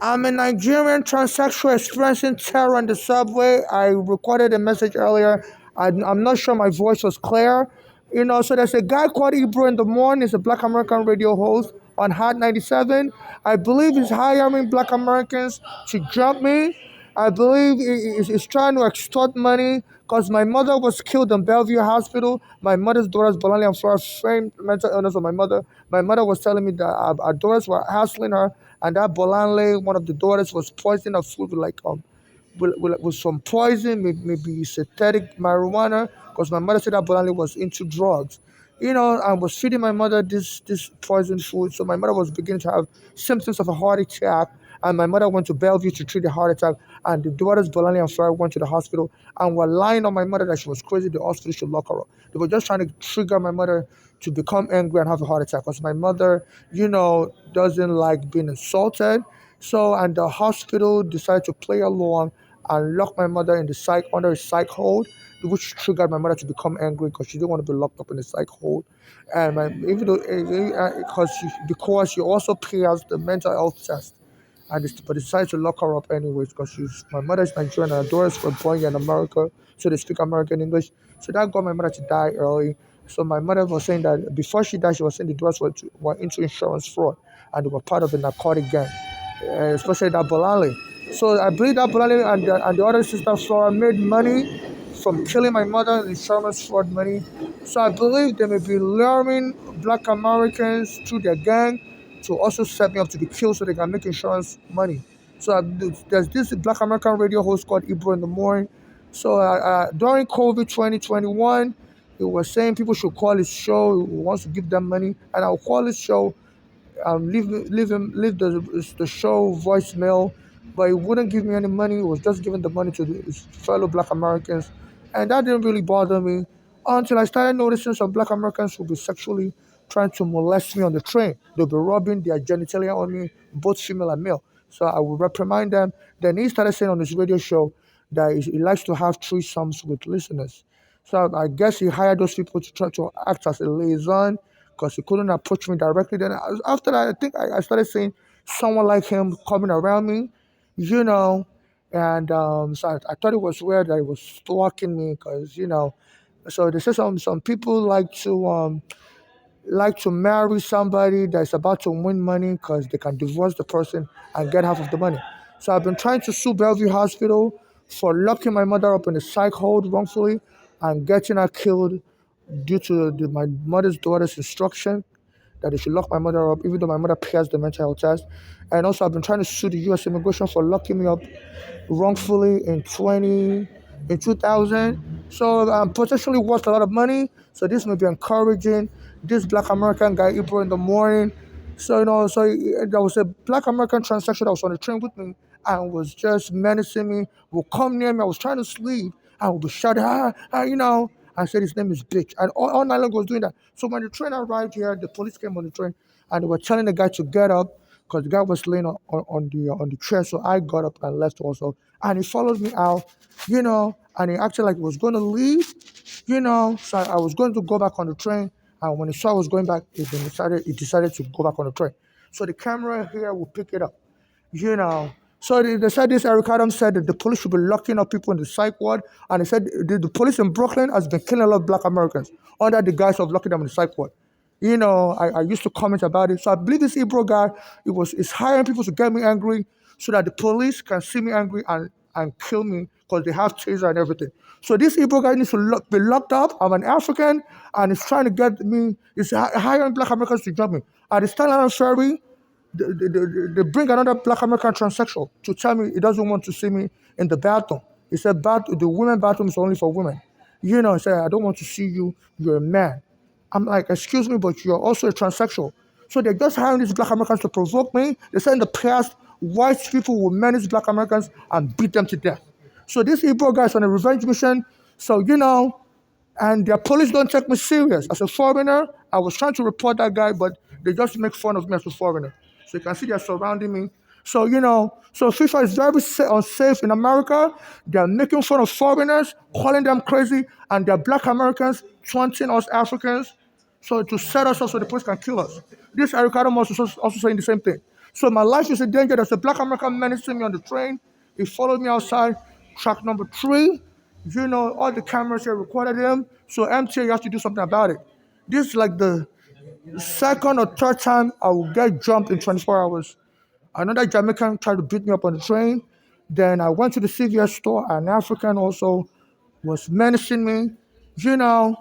I'm a Nigerian transsexual experiencing terror on the subway. I recorded a message earlier. I'm not sure my voice was clear. So there's a guy called Ibro in the morning. He's a Black American radio host on Hot 97. I believe he's hiring Black Americans to jump me. I believe he's trying to extort money because my mother was killed in Bellevue Hospital. My mother's daughters, Bolani and Flora, framed mental illness of my mother. My mother was telling me that our daughters were hassling her, and that Bolanle, one of the daughters, was poisoning her food with with some poison, maybe synthetic marijuana, because my mother said that Bolanle was into drugs. I was feeding my mother this poison food, so my mother was beginning to have symptoms of a heart attack. And my mother went to Bellevue to treat the heart attack, and the daughters Bolani and Farah went to the hospital and were lying on my mother that she was crazy. The hospital should lock her up. They were just trying to trigger my mother to become angry and have a heart attack because my mother, doesn't like being insulted. So, and the hospital decided to play along and lock my mother in the psych under a psych hold, which triggered my mother to become angry because she didn't want to be locked up in the psych hold. And even though because she also passed the mental health test, but they decided to lock her up anyways because my mother is Nigerian and her daughters were born here in America, so they speak American English. So that got my mother to die early. So my mother was saying that before she died, she was saying the daughters were into insurance fraud and they were part of a narcotic gang, especially that Bolale. So I believe that Bolale and the other sister Flora made money from killing my mother, insurance fraud money. So I believe they may be luring black Americans through their gang to also set me up to be killed so they can make insurance money. So there's this Black American radio host called Ibro in the morning. So during COVID 2021, he was saying people should call his show. He wants to give them money, and I'll call his show, leave the show voicemail, but he wouldn't give me any money. He was just giving the money to his fellow Black Americans, and that didn't really bother me until I started noticing some Black Americans would be sexually trying to molest me on the train. They'll be rubbing their genitalia on me, both female and male. So I would reprimand them. Then he started saying on his radio show that he likes to have threesomes with listeners. So I guess he hired those people to try to act as a liaison because he couldn't approach me directly. Then after that, I think I started seeing someone like him coming around me, you know, and so I thought it was weird that he was stalking me because So they say some people like to marry somebody that's about to win money because they can divorce the person and get half of the money. So I've been trying to sue Bellevue Hospital for locking my mother up in a psych hold wrongfully and getting her killed due to my mother's daughter's instruction that they should lock my mother up, even though my mother passed the mental health test. And also, I've been trying to sue the U.S. immigration for locking me up wrongfully in 2000. So I'm potentially worth a lot of money. So this may be encouraging this Black American guy April in the morning. There was a Black American transsexual that was on the train with me and was just menacing me. Will come near me. I was trying to sleep. I would be shouting, I said his name is bitch. And all night long was doing that. So when the train arrived here, the police came on the train and they were telling the guy to get up because the guy was laying on the chair. So I got up and left also. And he followed me out, and he acted like he was going to leave, So I was going to go back on the train. And when he saw I was going back, he decided to go back on the train. So the camera here will pick it up, you know. So they said this. Eric Adams said that the police should be locking up people in the psych ward, and he said the police in Brooklyn has been killing a lot of Black Americans under the guise of locking them in the psych ward. I used to comment about it. So I believe this Ebro guy, is hiring people to get me angry so that the police can see me angry and kill me because they have taser and everything. So this Ebro guy needs to be locked up. I'm an African and he's trying to get me, he's hiring Black Americans to jump me. At the Staten Island Ferry, they bring another Black American transsexual to tell me he doesn't want to see me in the bathroom. He said the women bathroom is only for women. He said, I don't want to see you. You're a man. I'm like, excuse me, but you're also a transsexual. So they're just hiring these Black Americans to provoke me. They said in the past, white people will manage Black Americans and beat them to death. So this Igbo guy's on a revenge mission. So, and their police don't take me serious. As a foreigner, I was trying to report that guy, but they just make fun of me as a foreigner. So you can see they're surrounding me. So, so FIFA is very unsafe in America. They're making fun of foreigners, calling them crazy, and they're Black Americans taunting us Africans. So to set us up so the police can kill us. This Eric Adams is also saying the same thing. So my life is in danger. There's a black American menacing me on the train. He followed me outside. Track number 3. All the cameras here recorded him. So MTA, you have to do something about it. This is like the second or third time I will get jumped in 24 hours. Another Jamaican tried to beat me up on the train. Then I went to the CVS store. An African also was menacing me. You know,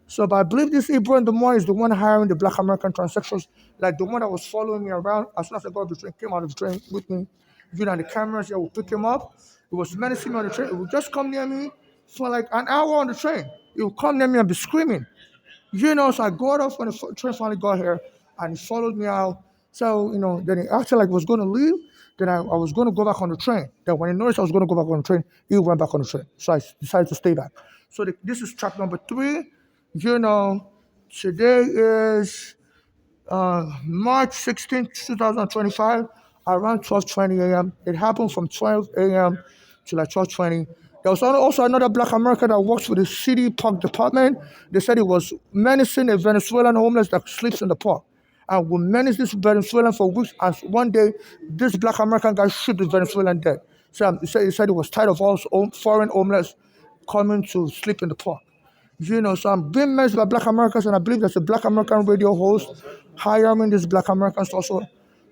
so but I believe this Ibro in the morning is the one hiring the black American transsexuals, like the one that was following me around. As soon as I got off the train, came out of the train with me. The cameras here will pick him up. It was menacing me on the train. It would just come near me for like an hour on the train. It would come near me and be screaming. So I got off when the train finally got here, and he followed me out. So, then he acted like he was going to leave. Then I was going to go back on the train. Then when he noticed I was going to go back on the train, he went back on the train. So I decided to stay back. So this is track number 3. Today is March 16th, 2025, around 12:20 a.m. It happened from 12 a.m. to like 12:20. There was also another black American that works for the city park department. They said he was menacing a Venezuelan homeless that sleeps in the park. And will menace this Venezuelan for weeks. And one day, this black American guy shot the Venezuelan dead. So he said he was tired of all foreign homeless coming to sleep in the park. So I'm being menaced by black Americans, and I believe there's a black American radio host hiring these black Americans to also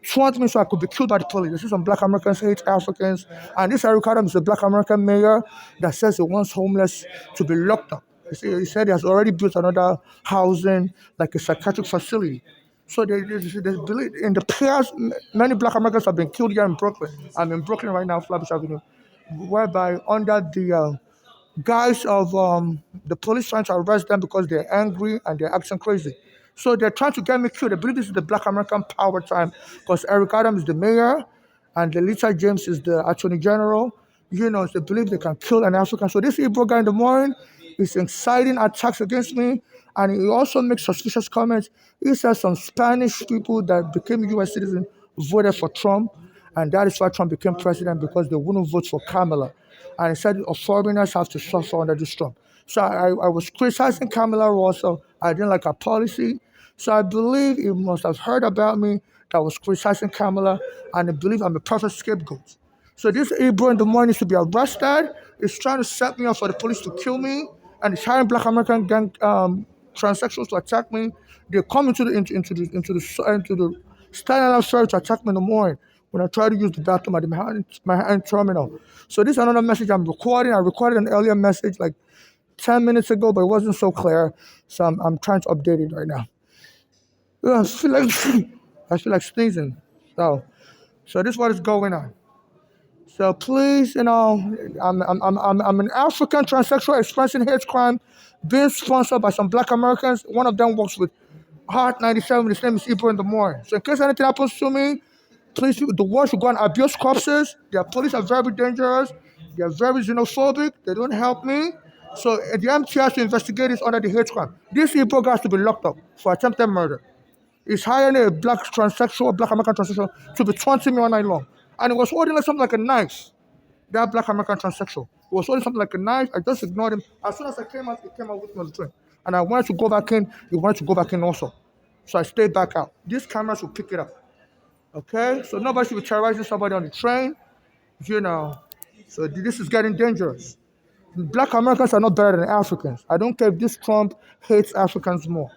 taunt me so I could be killed by the police. This is some black Americans hate Africans. And this Eric Adams is a black American mayor that says he wants homeless to be locked up. He said he has already built another housing, like a psychiatric facility. So they believe in the past, many black Americans have been killed here in Brooklyn. I'm in Brooklyn right now, Flatbush Avenue, whereby under the guise of the police trying to arrest them because they're angry and they're acting crazy. So they're trying to get me killed. I believe this is the black American power time because Eric Adams is the mayor and Letitia James is the attorney general. They believe they can kill an African. So this Igbo guy in the morning is inciting attacks against me, and he also makes suspicious comments. He says some Spanish people that became U.S. citizens voted for Trump, and that is why Trump became president because they wouldn't vote for Kamala. And he said foreigners have to suffer under this Trump. So I was criticizing Kamala also. I didn't like her policy. So I believe he must have heard about me that was criticizing Kamala, and I believe I'm a perfect scapegoat. So this Ibro in the morning is to be arrested. He's trying to set me up for the police to kill me, and he's hiring black American gang transsexuals to attack me. They come into the Staten Island Ferry to attack me in the morning when I try to use the bathroom at the Manhattan terminal. So this is another message I'm recording. I recorded an earlier message like 10 minutes ago, but it wasn't so clear. So I'm trying to update it right now. I feel like sneezing. So this is what is going on. So please, I'm an African transsexual experiencing hate crime, being sponsored by some black Americans. One of them works with Heart 97. His name is Ibro in the morning. So in case anything happens to me, please, the world should go and abuse corpses. Their police are very dangerous. They are very xenophobic. They don't help me. So the MT has to investigate this under the hate crime. This Igbo guy has to be locked up for attempted murder. He's hiring a black American transsexual, to be taunting me all night long. And he was holding something like a knife. That black American transsexual. He was holding something like a knife. I just ignored him. As soon as I came out, he came out with me on the train. And I wanted to go back in. He wanted to go back in also. So I stayed back out. These cameras will pick it up. Okay? So nobody should be terrorizing somebody on the train. So this is getting dangerous. Black Americans are not better than Africans. I don't care if this Trump hates Africans more.